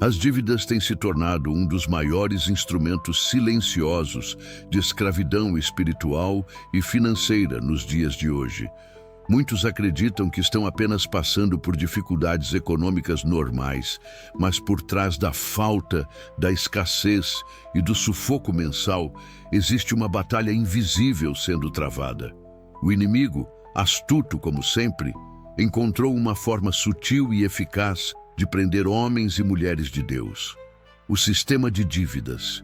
As dívidas têm se tornado um dos maiores instrumentos silenciosos de escravidão espiritual e financeira nos dias de hoje. Muitos acreditam que estão apenas passando por dificuldades econômicas normais, mas por trás da falta, da escassez e do sufoco mensal, existe uma batalha invisível sendo travada. O inimigo, astuto como sempre, encontrou uma forma sutil e eficaz de prender homens e mulheres de Deus. O sistema de dívidas.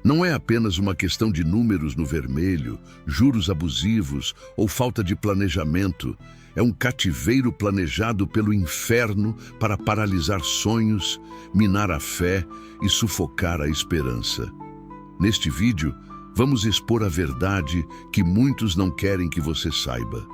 Não é apenas uma questão de números no vermelho, juros abusivos ou falta de planejamento. É um cativeiro planejado pelo inferno para paralisar sonhos, minar a fé e sufocar a esperança. Neste vídeo, vamos expor a verdade que muitos não querem que você saiba.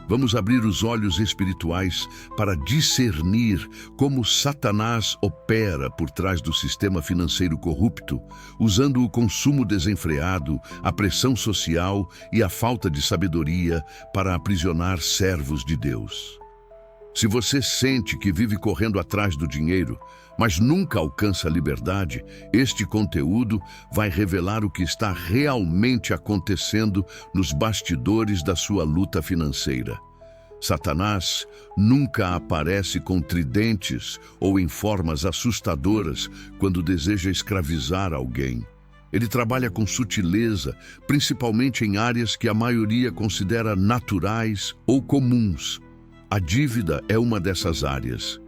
Vamos abrir os olhos espirituais para discernir como Satanás opera por trás do sistema financeiro corrupto, usando o consumo desenfreado, a pressão social e a falta de sabedoria para aprisionar servos de Deus. Se você sente que vive correndo atrás do dinheiro, mas nunca alcança a liberdade, este conteúdo vai revelar o que está realmente acontecendo nos bastidores da sua luta financeira. Satanás nunca aparece com tridentes ou em formas assustadoras quando deseja escravizar alguém. Ele trabalha com sutileza, principalmente em áreas que a maioria considera naturais ou comuns. A dívida é uma dessas áreas.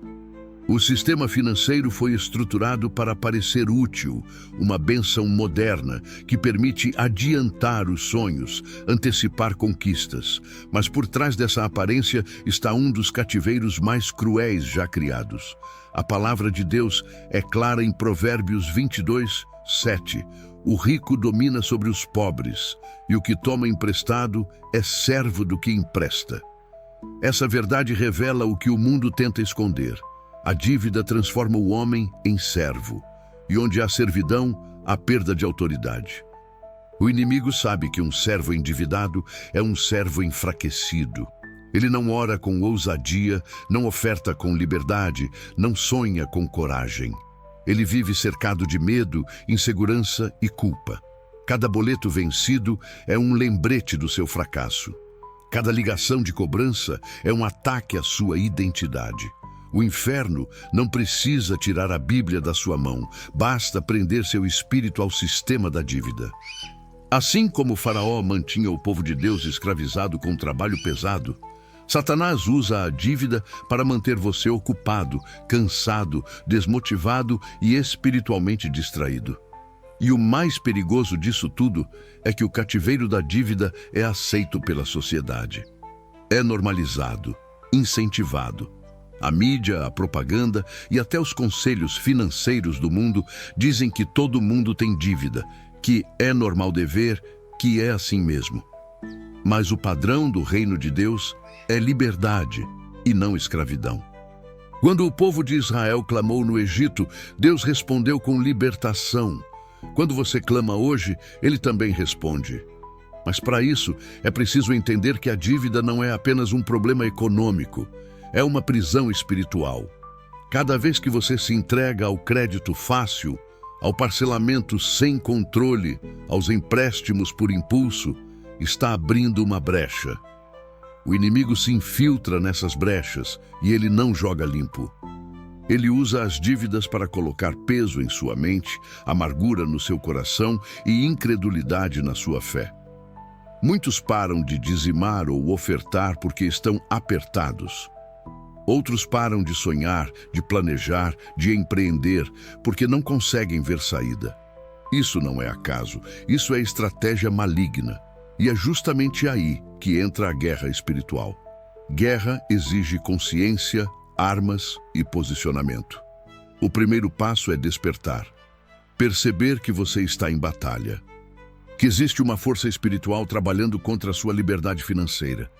O sistema financeiro foi estruturado para parecer útil, uma bênção moderna que permite adiantar os sonhos, antecipar conquistas. Mas por trás dessa aparência está um dos cativeiros mais cruéis já criados. A palavra de Deus é clara em Provérbios 22:7. O rico domina sobre os pobres, e o que toma emprestado é servo do que empresta. Essa verdade revela o que o mundo tenta esconder. A dívida transforma o homem em servo, e onde há servidão, há perda de autoridade. O inimigo sabe que um servo endividado é um servo enfraquecido. Ele não ora com ousadia, não oferta com liberdade, não sonha com coragem. Ele vive cercado de medo, insegurança e culpa. Cada boleto vencido é um lembrete do seu fracasso. Cada ligação de cobrança é um ataque à sua identidade. O inferno não precisa tirar a Bíblia da sua mão, basta prender seu espírito ao sistema da dívida. Assim como Faraó mantinha o povo de Deus escravizado com um trabalho pesado, Satanás usa a dívida para manter você ocupado, cansado, desmotivado e espiritualmente distraído. E o mais perigoso disso tudo é que o cativeiro da dívida é aceito pela sociedade. É normalizado, incentivado. A mídia, a propaganda e até os conselhos financeiros do mundo dizem que todo mundo tem dívida, que é normal dever, que é assim mesmo. Mas o padrão do reino de Deus é liberdade e não escravidão. Quando o povo de Israel clamou no Egito, Deus respondeu com libertação. Quando você clama hoje, Ele também responde. Mas para isso, é preciso entender que a dívida não é apenas um problema econômico. É uma prisão espiritual. Cada vez que você se entrega ao crédito fácil, ao parcelamento sem controle, aos empréstimos por impulso, está abrindo uma brecha. O inimigo se infiltra nessas brechas e ele não joga limpo. Ele usa as dívidas para colocar peso em sua mente, amargura no seu coração e incredulidade na sua fé. Muitos param de dizimar ou ofertar porque estão apertados. Outros param de sonhar, de planejar, de empreender, porque não conseguem ver saída. Isso não é acaso, isso é estratégia maligna. E é justamente aí que entra a guerra espiritual. Guerra exige consciência, armas e posicionamento. O primeiro passo é despertar. Perceber que você está em batalha. Que existe uma força espiritual trabalhando contra a sua liberdade financeira.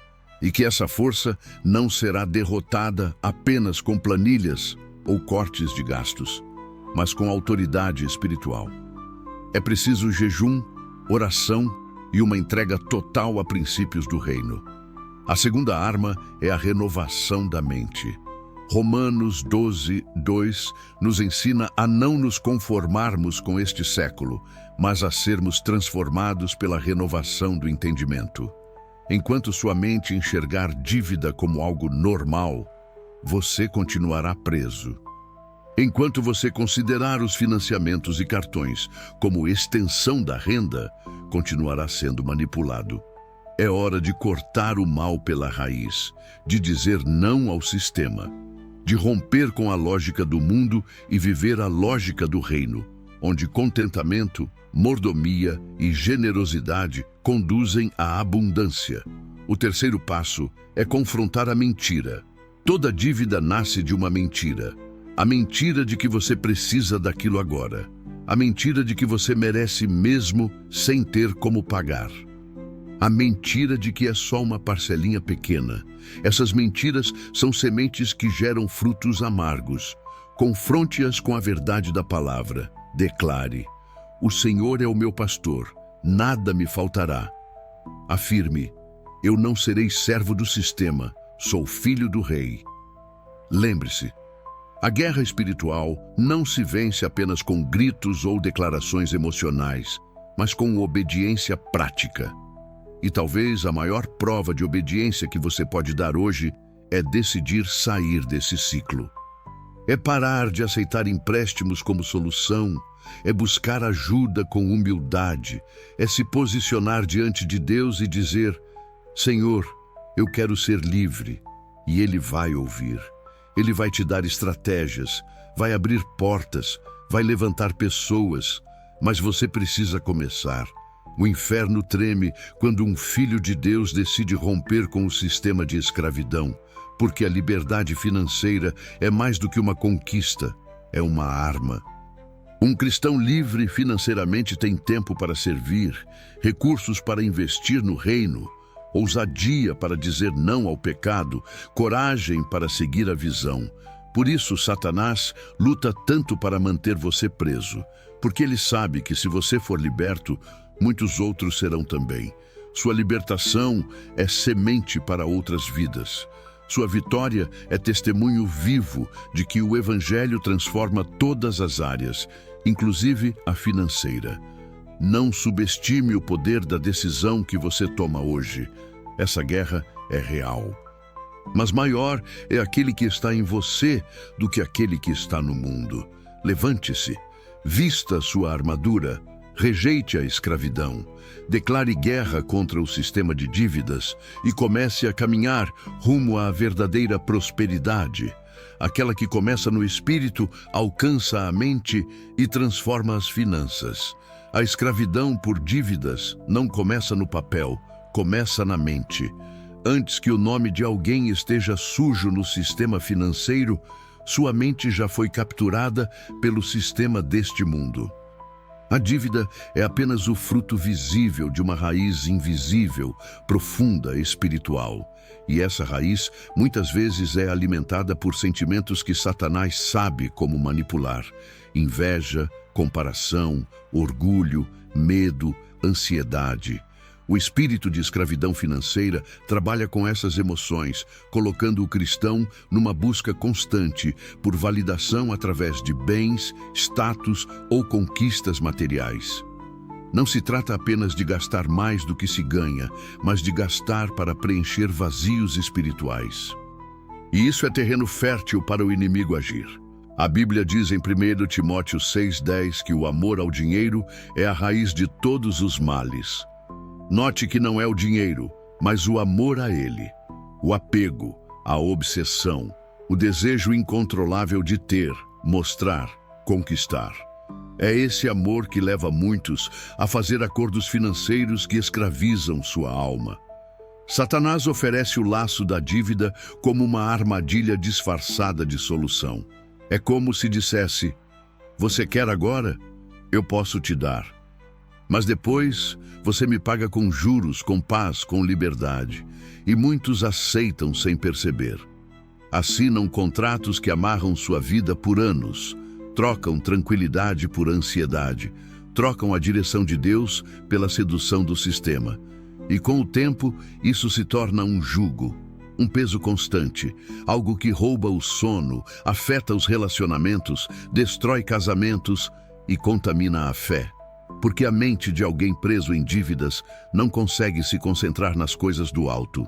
E que essa força não será derrotada apenas com planilhas ou cortes de gastos, mas com autoridade espiritual. É preciso jejum, oração e uma entrega total a princípios do reino. A segunda arma é a renovação da mente. Romanos 12, 2 nos ensina a não nos conformarmos com este século, mas a sermos transformados pela renovação do entendimento. Enquanto sua mente enxergar dívida como algo normal, você continuará preso. Enquanto você considerar os financiamentos e cartões como extensão da renda, continuará sendo manipulado. É hora de cortar o mal pela raiz, de dizer não ao sistema, de romper com a lógica do mundo e viver a lógica do reino, onde contentamento, mordomia e generosidade conduzem à abundância. O terceiro passo é confrontar a mentira. Toda dívida nasce de uma mentira. A mentira de que você precisa daquilo agora. A mentira de que você merece mesmo sem ter como pagar. A mentira de que é só uma parcelinha pequena. Essas mentiras são sementes que geram frutos amargos. Confronte-as com a verdade da palavra. Declare: o Senhor é o meu pastor, nada me faltará. Afirme: eu não serei servo do sistema, sou filho do rei. Lembre-se, a guerra espiritual não se vence apenas com gritos ou declarações emocionais, mas com obediência prática. E talvez a maior prova de obediência que você pode dar hoje é decidir sair desse ciclo. É parar de aceitar empréstimos como solução, é buscar ajuda com humildade, é se posicionar diante de Deus e dizer: Senhor, eu quero ser livre. E Ele vai ouvir. Ele vai te dar estratégias, vai abrir portas, vai levantar pessoas, mas você precisa começar. O inferno treme quando um filho de Deus decide romper com o sistema de escravidão, porque a liberdade financeira é mais do que uma conquista, é uma arma. Um cristão livre financeiramente tem tempo para servir, recursos para investir no reino, ousadia para dizer não ao pecado, coragem para seguir a visão. Por isso, Satanás luta tanto para manter você preso, porque ele sabe que se você for liberto, muitos outros serão também. Sua libertação é semente para outras vidas. Sua vitória é testemunho vivo de que o Evangelho transforma todas as áreas, inclusive a financeira. Não subestime o poder da decisão que você toma hoje. Essa guerra é real. Mas maior é aquele que está em você do que aquele que está no mundo. Levante-se, vista sua armadura, rejeite a escravidão, declare guerra contra o sistema de dívidas e comece a caminhar rumo à verdadeira prosperidade. Aquela que começa no espírito, alcança a mente e transforma as finanças. A escravidão por dívidas não começa no papel, começa na mente. Antes que o nome de alguém esteja sujo no sistema financeiro, sua mente já foi capturada pelo sistema deste mundo. A dívida é apenas o fruto visível de uma raiz invisível, profunda, espiritual. E essa raiz, muitas vezes, é alimentada por sentimentos que Satanás sabe como manipular. Inveja, comparação, orgulho, medo, ansiedade. O espírito de escravidão financeira trabalha com essas emoções, colocando o cristão numa busca constante por validação através de bens, status ou conquistas materiais. Não se trata apenas de gastar mais do que se ganha, mas de gastar para preencher vazios espirituais. E isso é terreno fértil para o inimigo agir. A Bíblia diz em 1 Timóteo 6,10 que o amor ao dinheiro é a raiz de todos os males. Note que não é o dinheiro, mas o amor a ele, o apego, a obsessão, o desejo incontrolável de ter, mostrar, conquistar. É esse amor que leva muitos a fazer acordos financeiros que escravizam sua alma. Satanás oferece o laço da dívida como uma armadilha disfarçada de solução. É como se dissesse: você quer agora? Eu posso te dar. Mas depois, você me paga com juros, com paz, com liberdade. E muitos aceitam sem perceber. Assinam contratos que amarram sua vida por anos. Trocam tranquilidade por ansiedade. Trocam a direção de Deus pela sedução do sistema. E com o tempo, isso se torna um jugo. um peso constante, algo que rouba o sono, afeta os relacionamentos, destrói casamentos e contamina a fé. Porque a mente de alguém preso em dívidas não consegue se concentrar nas coisas do alto.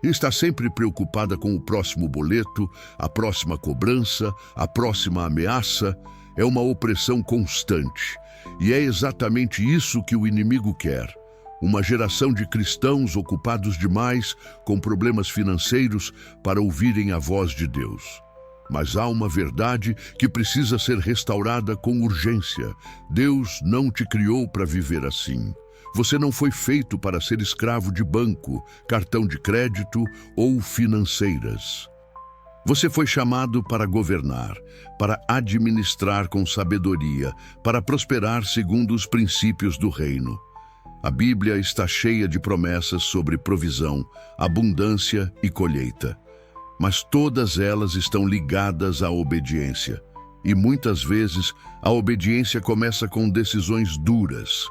Está sempre preocupada com o próximo boleto, a próxima cobrança, a próxima ameaça. É uma opressão constante. E é exatamente isso que o inimigo quer. Uma geração de cristãos ocupados demais com problemas financeiros para ouvirem a voz de Deus. Mas há uma verdade que precisa ser restaurada com urgência. Deus não te criou para viver assim. Você não foi feito para ser escravo de banco, cartão de crédito ou financeiras. Você foi chamado para governar, para administrar com sabedoria, para prosperar segundo os princípios do reino. A Bíblia está cheia de promessas sobre provisão, abundância e colheita. Mas todas elas estão ligadas à obediência. E muitas vezes a obediência começa com decisões duras.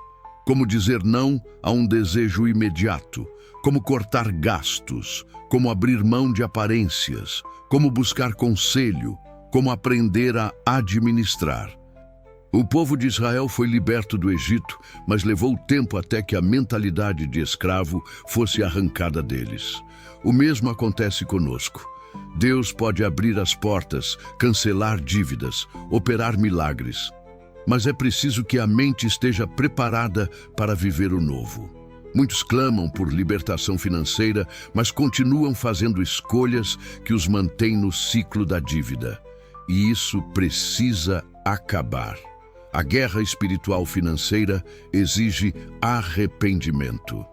Como dizer não a um desejo imediato, como cortar gastos, como abrir mão de aparências, como buscar conselho, como aprender a administrar. O povo de Israel foi liberto do Egito, mas levou tempo até que a mentalidade de escravo fosse arrancada deles. O mesmo acontece conosco. Deus pode abrir as portas, cancelar dívidas, operar milagres. Mas é preciso que a mente esteja preparada para viver o novo. Muitos clamam por libertação financeira, mas continuam fazendo escolhas que os mantêm no ciclo da dívida. E isso precisa acabar. A guerra espiritual financeira exige arrependimento.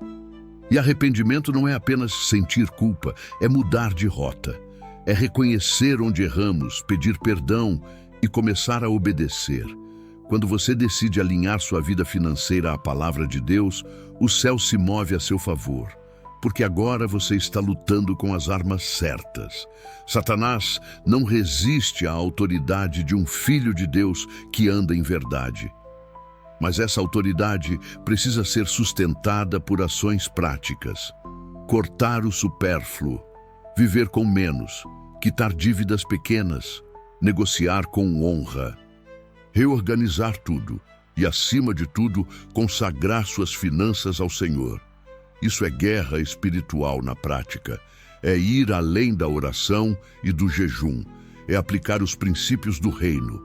E arrependimento não é apenas sentir culpa, é mudar de rota. É reconhecer onde erramos, pedir perdão e começar a obedecer. Quando você decide alinhar sua vida financeira à palavra de Deus, o céu se move a seu favor, porque agora você está lutando com as armas certas. Satanás não resiste à autoridade de um filho de Deus que anda em verdade. Mas essa autoridade precisa ser sustentada por ações práticas. Cortar o supérfluo, viver com menos, quitar dívidas pequenas, negociar com honra. Reorganizar tudo e, acima de tudo, consagrar suas finanças ao Senhor. Isso é guerra espiritual na prática. É ir além da oração e do jejum. É aplicar os princípios do reino.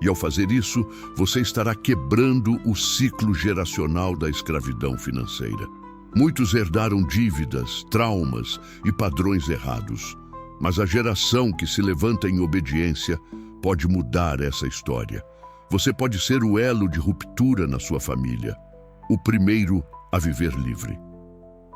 E ao fazer isso, você estará quebrando o ciclo geracional da escravidão financeira. Muitos herdaram dívidas, traumas e padrões errados. Mas a geração que se levanta em obediência pode mudar essa história. Você pode ser o elo de ruptura na sua família. O primeiro a viver livre.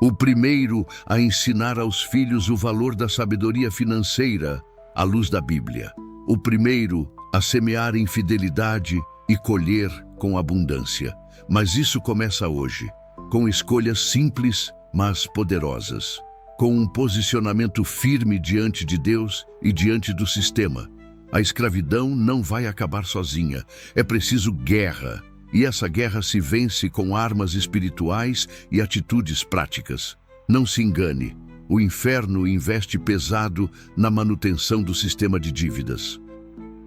O primeiro a ensinar aos filhos o valor da sabedoria financeira à luz da Bíblia. O primeiro a semear em fidelidade e colher com abundância. Mas isso começa hoje, com escolhas simples, mas poderosas. Com um posicionamento firme diante de Deus e diante do sistema. A escravidão não vai acabar sozinha. É preciso guerra. E essa guerra se vence com armas espirituais e atitudes práticas. Não se engane. O inferno investe pesado na manutenção do sistema de dívidas.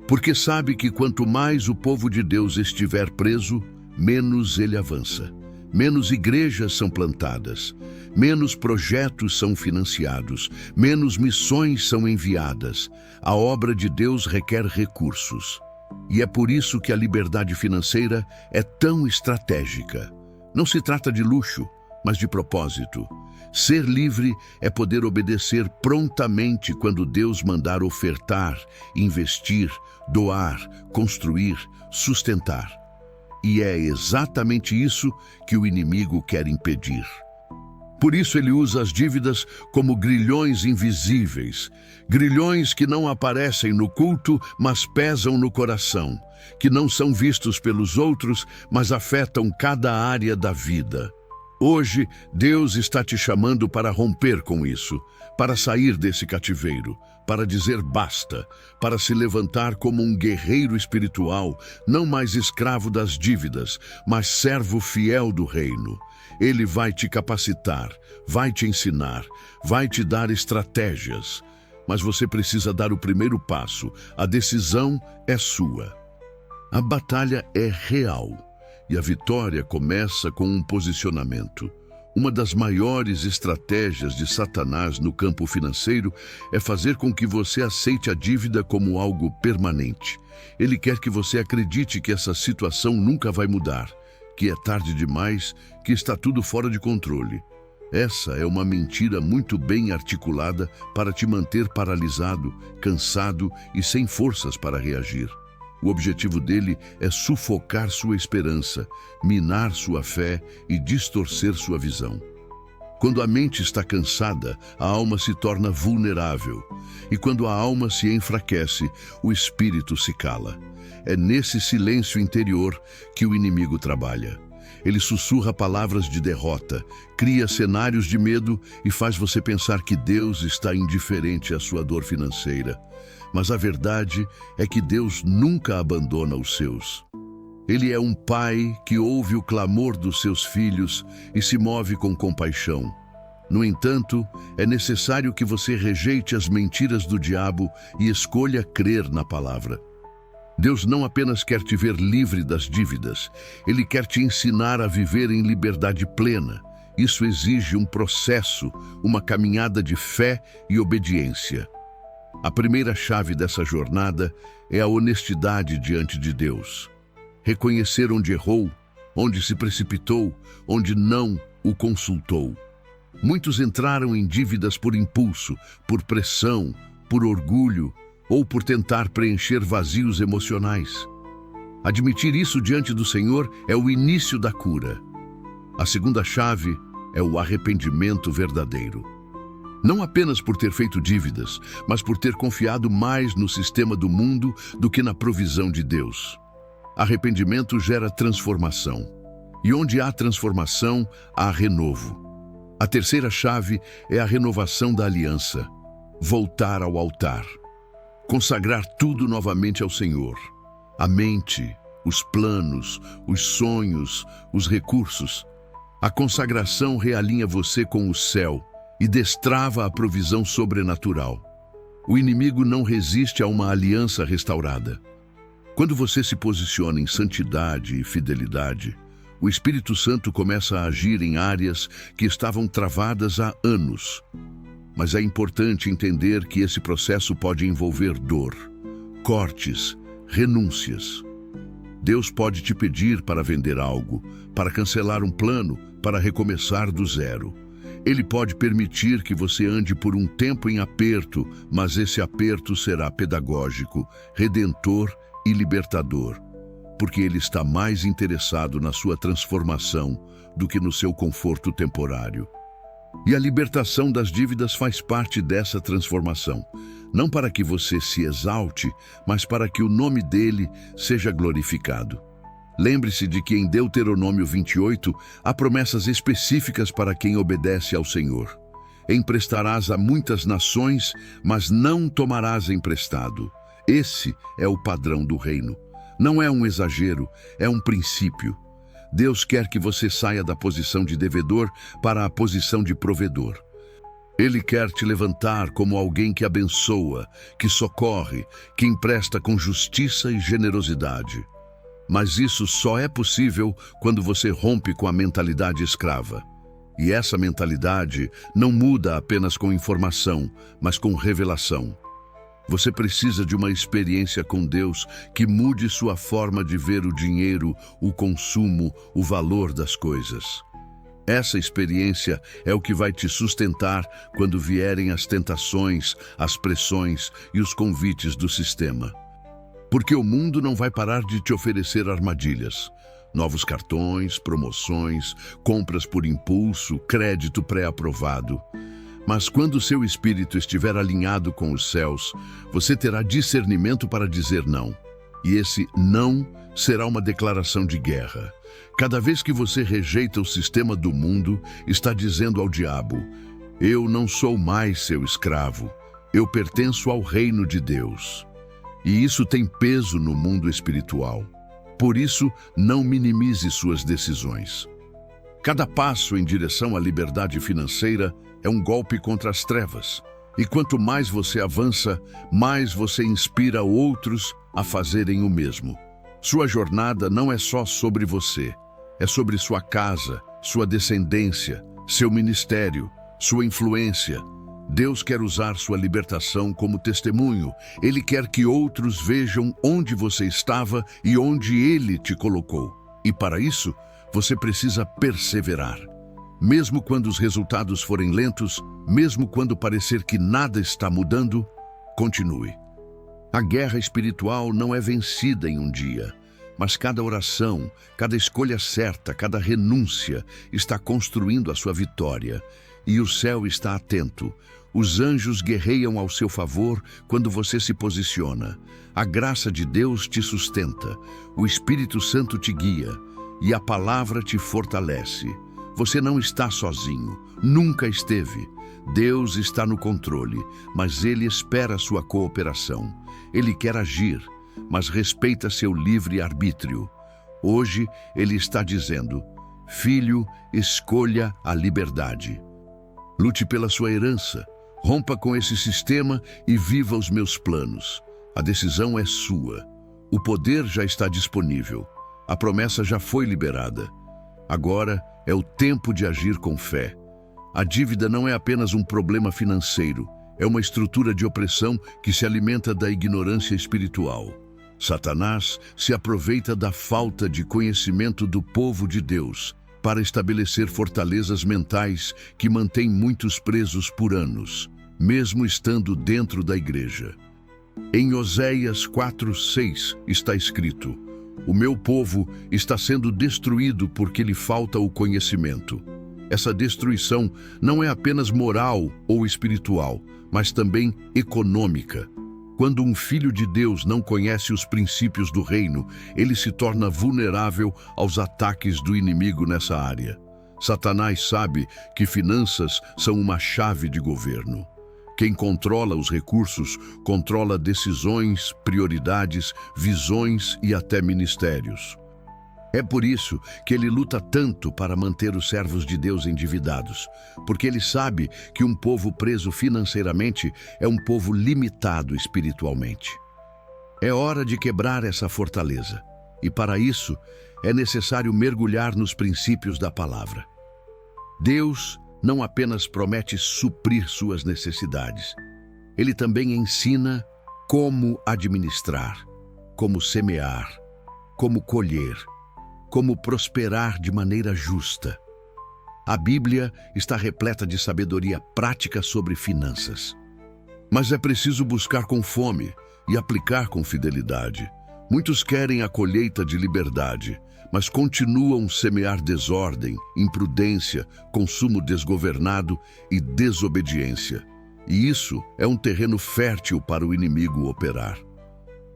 Porque sabe que quanto mais o povo de Deus estiver preso, menos ele avança. Menos igrejas são plantadas, menos projetos são financiados, menos missões são enviadas. A obra de Deus requer recursos. E é por isso que a liberdade financeira é tão estratégica. Não se trata de luxo, mas de propósito. Ser livre é poder obedecer prontamente quando Deus mandar ofertar, investir, doar, construir, sustentar. E é exatamente isso que o inimigo quer impedir. Por isso ele usa as dívidas como grilhões invisíveis, grilhões que não aparecem no culto, mas pesam no coração, que não são vistos pelos outros, mas afetam cada área da vida. Hoje, Deus está te chamando para romper com isso, para sair desse cativeiro, para dizer basta, para se levantar como um guerreiro espiritual, não mais escravo das dívidas, mas servo fiel do reino. Ele vai te capacitar, vai te ensinar, vai te dar estratégias. Mas você precisa dar o primeiro passo. A decisão é sua. A batalha é real e a vitória começa com um posicionamento. Uma das maiores estratégias de Satanás no campo financeiro é fazer com que você aceite a dívida como algo permanente. Ele quer que você acredite que essa situação nunca vai mudar, que é tarde demais, que está tudo fora de controle. Essa é uma mentira muito bem articulada para te manter paralisado, cansado e sem forças para reagir. O objetivo dele é sufocar sua esperança, minar sua fé e distorcer sua visão. Quando a mente está cansada, a alma se torna vulnerável. E quando a alma se enfraquece, o espírito se cala. É nesse silêncio interior que o inimigo trabalha. Ele sussurra palavras de derrota, cria cenários de medo e faz você pensar que Deus está indiferente à sua dor financeira. Mas a verdade é que Deus nunca abandona os seus. Ele é um pai que ouve o clamor dos seus filhos e se move com compaixão. No entanto, é necessário que você rejeite as mentiras do diabo e escolha crer na palavra. Deus não apenas quer te ver livre das dívidas, Ele quer te ensinar a viver em liberdade plena. Isso exige um processo, uma caminhada de fé e obediência. A primeira chave dessa jornada é a honestidade diante de Deus. Reconhecer onde errou, onde se precipitou, onde não o consultou. Muitos entraram em dívidas por impulso, por pressão, por orgulho ou por tentar preencher vazios emocionais. Admitir isso diante do Senhor é o início da cura. A segunda chave é o arrependimento verdadeiro. Não apenas por ter feito dívidas, mas por ter confiado mais no sistema do mundo do que na provisão de Deus. Arrependimento gera transformação. E onde há transformação, há renovo. A terceira chave é a renovação da aliança. Voltar ao altar. Consagrar tudo novamente ao Senhor. A mente, os planos, os sonhos, os recursos. A consagração realinha você com o céu e destrava a provisão sobrenatural. O inimigo não resiste a uma aliança restaurada. Quando você se posiciona em santidade e fidelidade, o Espírito Santo começa a agir em áreas que estavam travadas há anos. Mas é importante entender que esse processo pode envolver dor, cortes, renúncias. Deus pode te pedir para vender algo, para cancelar um plano, para recomeçar do zero. Ele pode permitir que você ande por um tempo em aperto, mas esse aperto será pedagógico, redentor e libertador, porque Ele está mais interessado na sua transformação do que no seu conforto temporário. E a libertação das dívidas faz parte dessa transformação, não para que você se exalte, mas para que o nome dele seja glorificado. Lembre-se de que em Deuteronômio 28 há promessas específicas para quem obedece ao Senhor. Emprestarás a muitas nações, mas não tomarás emprestado. Esse é o padrão do reino. Não é um exagero, é um princípio. Deus quer que você saia da posição de devedor para a posição de provedor. Ele quer te levantar como alguém que abençoa, que socorre, que empresta com justiça e generosidade. Mas isso só é possível quando você rompe com a mentalidade escrava. E essa mentalidade não muda apenas com informação, mas com revelação. Você precisa de uma experiência com Deus que mude sua forma de ver o dinheiro, o consumo, o valor das coisas. Essa experiência é o que vai te sustentar quando vierem as tentações, as pressões e os convites do sistema. Porque o mundo não vai parar de te oferecer armadilhas. Novos cartões, promoções, compras por impulso, crédito pré-aprovado. Mas quando seu espírito estiver alinhado com os céus, você terá discernimento para dizer não. E esse não será uma declaração de guerra. Cada vez que você rejeita o sistema do mundo, está dizendo ao diabo: eu não sou mais seu escravo, Eu pertenço ao reino de Deus. E isso tem peso no mundo espiritual. Por isso, não minimize suas decisões. Cada passo em direção à liberdade financeira é um golpe contra as trevas. E quanto mais você avança, mais você inspira outros a fazerem o mesmo. Sua jornada não é só sobre você. É sobre sua casa, sua descendência, seu ministério, sua influência. Deus quer usar sua libertação como testemunho. Ele quer que outros vejam onde você estava e onde Ele te colocou. E para isso, você precisa perseverar. Mesmo quando os resultados forem lentos, mesmo quando parecer que nada está mudando, continue. A guerra espiritual não é vencida em um dia, mas cada oração, cada escolha certa, cada renúncia está construindo a sua vitória. E o céu está atento. Os anjos guerreiam ao seu favor quando você se posiciona. A graça de Deus te sustenta, o Espírito Santo te guia e a palavra te fortalece. Você não está sozinho, nunca esteve. Deus está no controle, mas Ele espera a sua cooperação. Ele quer agir, mas respeita seu livre-arbítrio. Hoje, Ele está dizendo: filho, escolha a liberdade. Lute pela sua herança, rompa com esse sistema e viva os meus planos. A decisão é sua. O poder já está disponível. A promessa já foi liberada. Agora é o tempo de agir com fé. A dívida não é apenas um problema financeiro, é uma estrutura de opressão que se alimenta da ignorância espiritual. Satanás se aproveita da falta de conhecimento do povo de Deus para estabelecer fortalezas mentais que mantêm muitos presos por anos, mesmo estando dentro da igreja. Em Oséias 4:6 está escrito: o meu povo está sendo destruído porque lhe falta o conhecimento. Essa destruição não é apenas moral ou espiritual, mas também econômica. Quando um filho de Deus não conhece os princípios do reino, ele se torna vulnerável aos ataques do inimigo nessa área. Satanás sabe que finanças são uma chave de governo. Quem controla os recursos, controla decisões, prioridades, visões e até ministérios. É por isso que ele luta tanto para manter os servos de Deus endividados, porque ele sabe que um povo preso financeiramente é um povo limitado espiritualmente. É hora de quebrar essa fortaleza, e para isso é necessário mergulhar nos princípios da palavra. Deus não apenas promete suprir suas necessidades, Ele também ensina como administrar, como semear, como colher, como prosperar de maneira justa. A Bíblia está repleta de sabedoria prática sobre finanças. Mas é preciso buscar com fome e aplicar com fidelidade. Muitos querem a colheita de liberdade, mas continuam a semear desordem, imprudência, consumo desgovernado e desobediência. E isso é um terreno fértil para o inimigo operar.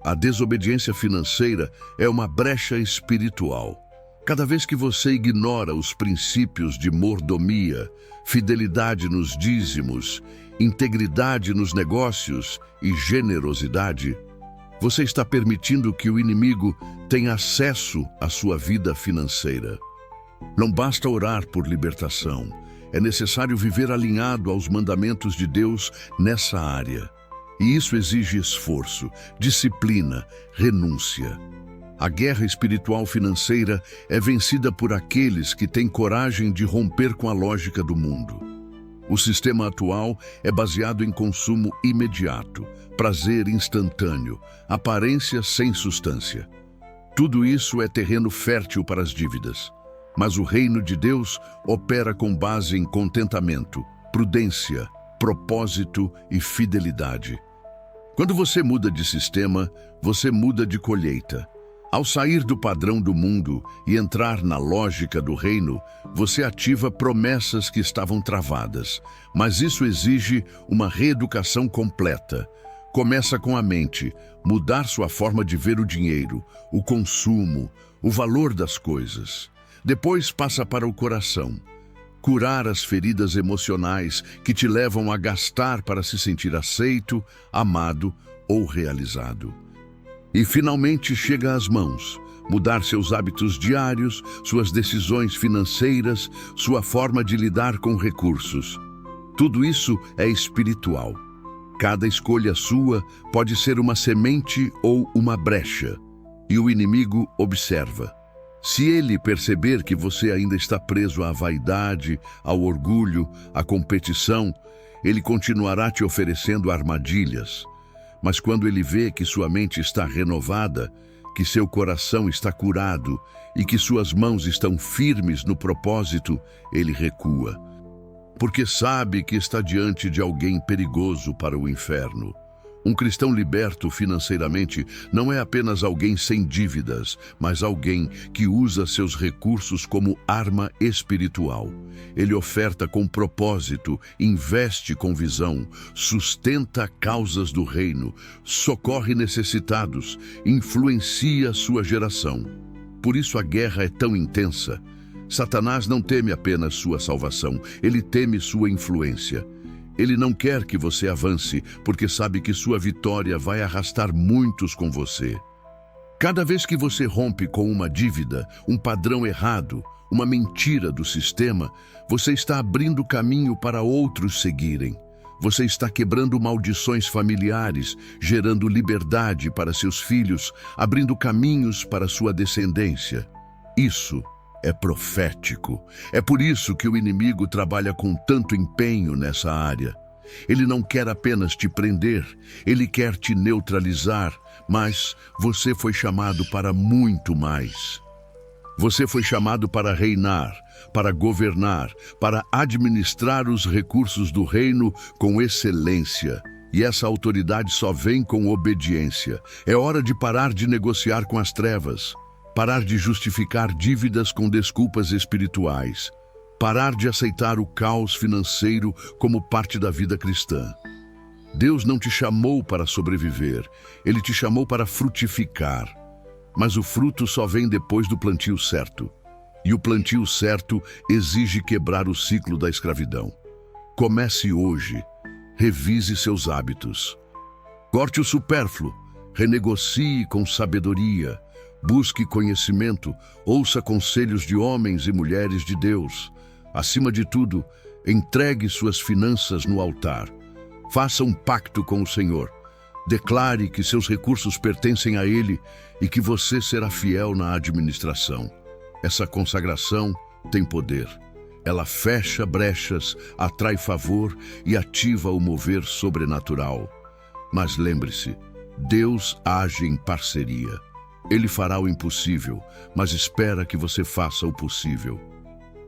A desobediência financeira é uma brecha espiritual. Cada vez que você ignora os princípios de mordomia, fidelidade nos dízimos, integridade nos negócios e generosidade, você está permitindo que o inimigo tenha acesso à sua vida financeira. Não basta orar por libertação, é necessário viver alinhado aos mandamentos de Deus nessa área. E isso exige esforço, disciplina, renúncia. A guerra espiritual financeira é vencida por aqueles que têm coragem de romper com a lógica do mundo. O sistema atual é baseado em consumo imediato, prazer instantâneo, aparência sem substância. Tudo isso é terreno fértil para as dívidas. Mas o reino de Deus opera com base em contentamento, prudência, propósito e fidelidade. Quando você muda de sistema, você muda de colheita. Ao sair do padrão do mundo e entrar na lógica do reino, você ativa promessas que estavam travadas. Mas isso exige uma reeducação completa. Começa com a mente, mudar sua forma de ver o dinheiro, o consumo, o valor das coisas. Depois passa para o coração. curar as feridas emocionais que te levam a gastar para se sentir aceito, amado ou realizado. E finalmente chega às mãos, mudar seus hábitos diários, suas decisões financeiras, sua forma de lidar com recursos. Tudo isso é espiritual. Cada escolha sua pode ser uma semente ou uma brecha. E o inimigo observa. Se ele perceber que você ainda está preso à vaidade, ao orgulho, à competição, ele continuará te oferecendo armadilhas. Mas quando ele vê que sua mente está renovada, que seu coração está curado e que suas mãos estão firmes no propósito, ele recua. Porque sabe que está diante de alguém perigoso para o inferno. Um cristão liberto financeiramente não é apenas alguém sem dívidas, mas alguém que usa seus recursos como arma espiritual. Ele oferta com propósito, investe com visão, sustenta causas do reino, socorre necessitados, influencia sua geração. Por isso a guerra é tão intensa. Satanás não teme apenas sua salvação, ele teme sua influência. Ele não quer que você avance, porque sabe que sua vitória vai arrastar muitos com você. Cada vez que você rompe com uma dívida, um padrão errado, uma mentira do sistema, você está abrindo caminho para outros seguirem. Você está quebrando maldições familiares, gerando liberdade para seus filhos, abrindo caminhos para sua descendência. Isso é profético. É por isso que o inimigo trabalha com tanto empenho nessa área. Ele não quer apenas te prender, ele quer te neutralizar, mas você foi chamado para muito mais. Você foi chamado para reinar, para governar, para administrar os recursos do reino com excelência. E essa autoridade só vem com obediência. É hora de parar de negociar com as trevas. Parar de justificar dívidas com desculpas espirituais. Parar de aceitar o caos financeiro como parte da vida cristã. Deus não te chamou para sobreviver, Ele te chamou para frutificar. Mas o fruto só vem depois do plantio certo. E o plantio certo exige quebrar o ciclo da escravidão. Comece hoje. Revise seus hábitos. Corte o supérfluo. Renegocie com sabedoria. Busque conhecimento, ouça conselhos de homens e mulheres de Deus. Acima de tudo, entregue suas finanças no altar. Faça um pacto com o Senhor. Declare que seus recursos pertencem a Ele e que você será fiel na administração. Essa consagração tem poder. Ela fecha brechas, atrai favor e ativa o mover sobrenatural. Mas lembre-se, Deus age em parceria. Ele fará o impossível, mas espera que você faça o possível.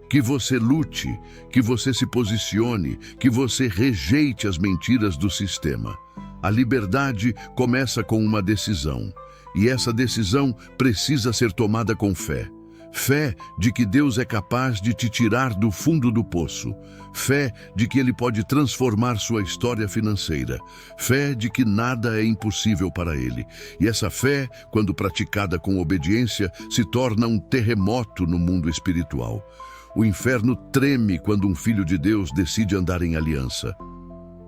Que você lute, que você se posicione, que você rejeite as mentiras do sistema. A liberdade começa com uma decisão, e essa decisão precisa ser tomada com fé. Fé de que Deus é capaz de te tirar do fundo do poço. Fé de que Ele pode transformar sua história financeira. Fé de que nada é impossível para Ele. E essa fé, quando praticada com obediência, se torna um terremoto no mundo espiritual. O inferno treme quando um filho de Deus decide andar em aliança.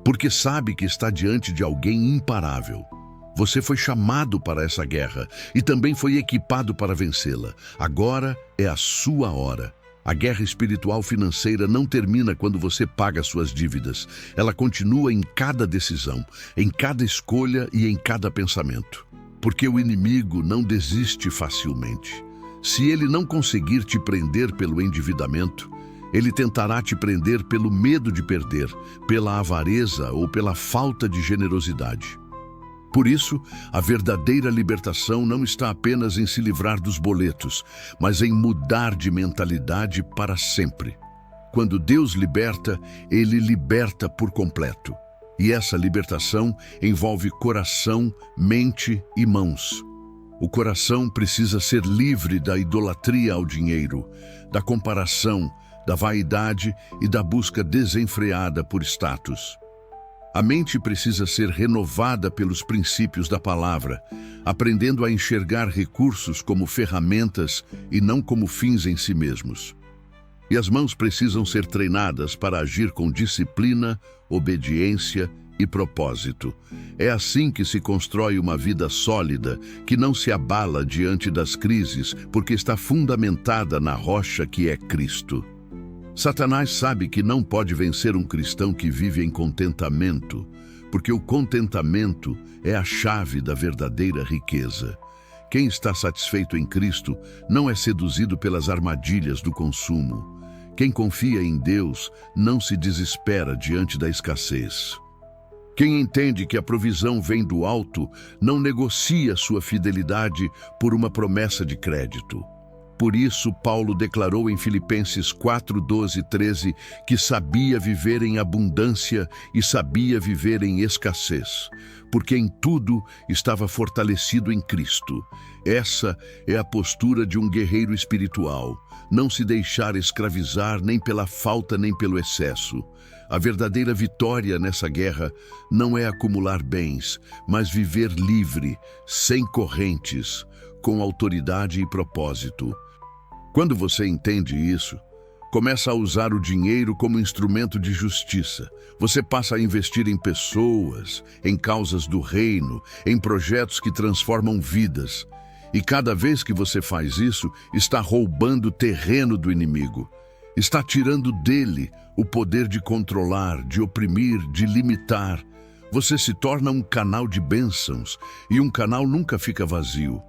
Porque sabe que está diante de alguém imparável. Você foi chamado para essa guerra e também foi equipado para vencê-la. Agora é a sua hora. A guerra espiritual financeira não termina quando você paga suas dívidas. Ela continua em cada decisão, em cada escolha e em cada pensamento. Porque o inimigo não desiste facilmente. Se ele não conseguir te prender pelo endividamento, ele tentará te prender pelo medo de perder, pela avareza ou pela falta de generosidade. Por isso, a verdadeira libertação não está apenas em se livrar dos boletos, mas em mudar de mentalidade para sempre. Quando Deus liberta, Ele liberta por completo. E essa libertação envolve coração, mente e mãos. O coração precisa ser livre da idolatria ao dinheiro, da comparação, da vaidade e da busca desenfreada por status. A mente precisa ser renovada pelos princípios da palavra, aprendendo a enxergar recursos como ferramentas e não como fins em si mesmos. E as mãos precisam ser treinadas para agir com disciplina, obediência e propósito. É assim que se constrói uma vida sólida, que não se abala diante das crises, porque está fundamentada na rocha que é Cristo. Satanás sabe que não pode vencer um cristão que vive em contentamento, porque o contentamento é a chave da verdadeira riqueza. Quem está satisfeito em Cristo não é seduzido pelas armadilhas do consumo. Quem confia em Deus não se desespera diante da escassez. Quem entende que a provisão vem do alto não negocia sua fidelidade por uma promessa de crédito. Por isso, Paulo declarou em Filipenses 4, 12 e 13 que sabia viver em abundância e sabia viver em escassez, porque em tudo estava fortalecido em Cristo. Essa é a postura de um guerreiro espiritual, não se deixar escravizar nem pela falta nem pelo excesso. A verdadeira vitória nessa guerra não é acumular bens, mas viver livre, sem correntes, com autoridade e propósito. Quando você entende isso, começa a usar o dinheiro como instrumento de justiça. Você passa a investir em pessoas, em causas do reino, em projetos que transformam vidas. E cada vez que você faz isso, está roubando terreno do inimigo. Está tirando dele o poder de controlar, de oprimir, de limitar. Você se torna um canal de bênçãos, e um canal nunca fica vazio,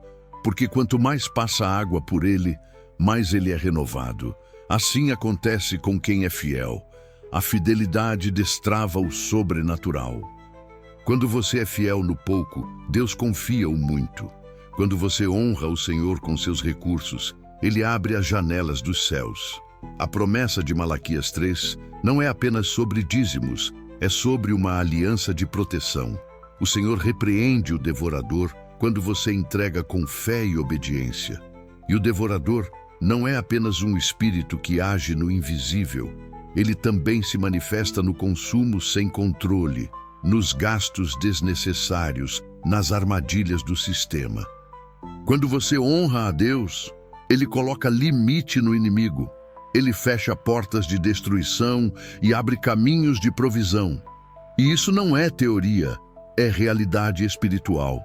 porque quanto mais passa água por ele, mais ele é renovado. Assim acontece com quem é fiel. A fidelidade destrava o sobrenatural. Quando você é fiel no pouco, Deus confia o muito. Quando você honra o Senhor com seus recursos, Ele abre as janelas dos céus. A promessa de Malaquias 3 não é apenas sobre dízimos, é sobre uma aliança de proteção. O Senhor repreende o devorador quando você entrega com fé e obediência. E o devorador não é apenas um espírito que age no invisível. Ele também se manifesta no consumo sem controle, nos gastos desnecessários, nas armadilhas do sistema. Quando você honra a Deus, Ele coloca limite no inimigo. Ele fecha portas de destruição e abre caminhos de provisão. E isso não é teoria, é realidade espiritual.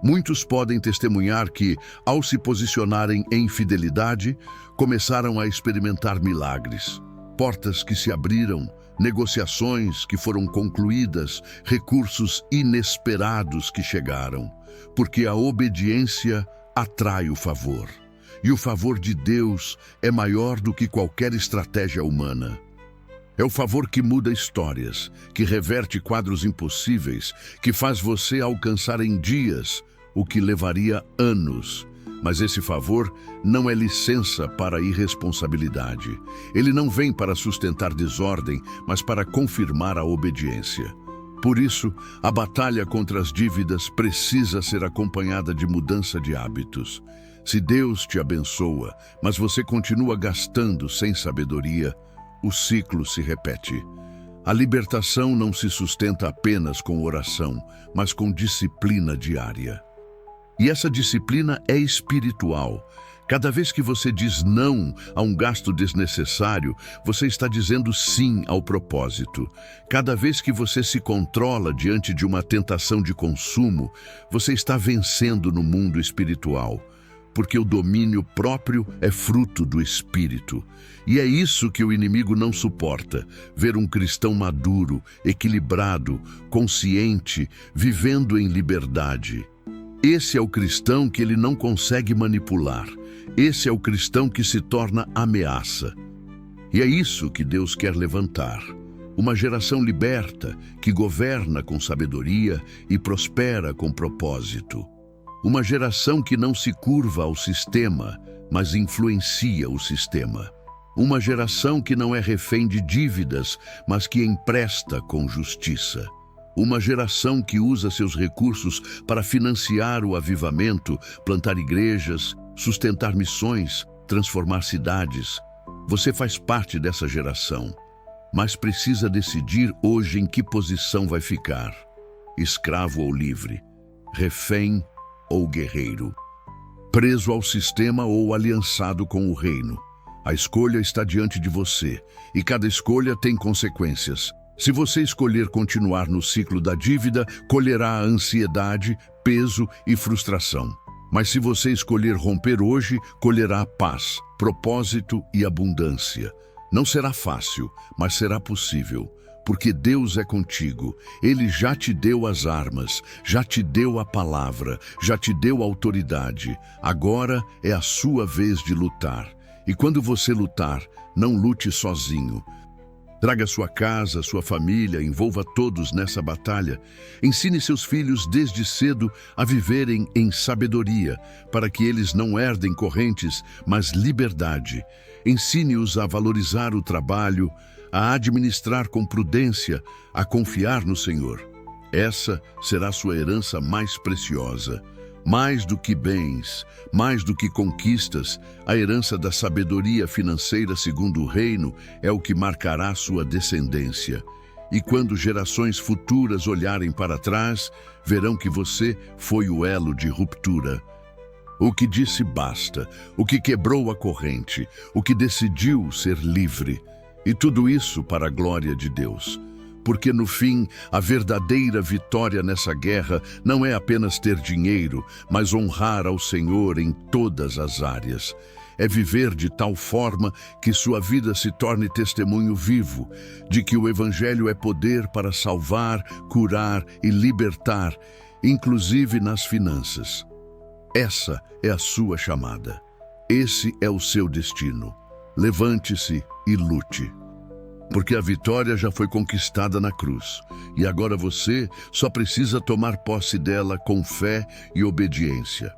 Muitos podem testemunhar que, ao se posicionarem em fidelidade, começaram a experimentar milagres. Portas que se abriram, negociações que foram concluídas, recursos inesperados que chegaram. Porque a obediência atrai o favor. E o favor de Deus é maior do que qualquer estratégia humana. É o favor que muda histórias, que reverte quadros impossíveis, que faz você alcançar em dias o que levaria anos. Mas esse favor não é licença para irresponsabilidade. Ele não vem para sustentar desordem, mas para confirmar a obediência. Por isso, a batalha contra as dívidas precisa ser acompanhada de mudança de hábitos. Se Deus te abençoa, mas você continua gastando sem sabedoria, o ciclo se repete. A libertação não se sustenta apenas com oração, mas com disciplina diária. E essa disciplina é espiritual. Cada vez que você diz não a um gasto desnecessário, você está dizendo sim ao propósito. Cada vez que você se controla diante de uma tentação de consumo, você está vencendo no mundo espiritual. Porque o domínio próprio é fruto do Espírito. E é isso que o inimigo não suporta, ver um cristão maduro, equilibrado, consciente, vivendo em liberdade. Esse é o cristão que ele não consegue manipular. Esse é o cristão que se torna ameaça. E é isso que Deus quer levantar. Uma geração liberta, que governa com sabedoria e prospera com propósito. Uma geração que não se curva ao sistema, mas influencia o sistema. Uma geração que não é refém de dívidas, mas que empresta com justiça. Uma geração que usa seus recursos para financiar o avivamento, plantar igrejas, sustentar missões, transformar cidades. Você faz parte dessa geração, mas precisa decidir hoje em que posição vai ficar. Escravo ou livre, refém ou guerreiro, preso ao sistema ou aliançado com o reino. A escolha está diante de você, e cada escolha tem consequências. Se você escolher continuar no ciclo da dívida, colherá a ansiedade, peso e frustração. Mas se você escolher romper hoje, colherá paz, propósito e abundância. Não será fácil, mas será possível. Porque Deus é contigo. Ele já te deu as armas, já te deu a palavra, já te deu a autoridade. Agora é a sua vez de lutar. E quando você lutar, não lute sozinho. Traga sua casa, sua família, envolva todos nessa batalha. Ensine seus filhos desde cedo a viverem em sabedoria, para que eles não herdem correntes, mas liberdade. Ensine-os a valorizar o trabalho, a administrar com prudência, a confiar no Senhor. Essa será sua herança mais preciosa. Mais do que bens, mais do que conquistas, a herança da sabedoria financeira segundo o reino é o que marcará sua descendência. E quando gerações futuras olharem para trás, verão que você foi o elo de ruptura. O que disse basta, o que quebrou a corrente, o que decidiu ser livre. E tudo isso para a glória de Deus. Porque no fim, a verdadeira vitória nessa guerra não é apenas ter dinheiro, mas honrar ao Senhor em todas as áreas. É viver de tal forma que sua vida se torne testemunho vivo, de que o Evangelho é poder para salvar, curar e libertar, inclusive nas finanças. Essa é a sua chamada. Esse é o seu destino. Levante-se e lute. Porque a vitória já foi conquistada na cruz, e agora você só precisa tomar posse dela com fé e obediência.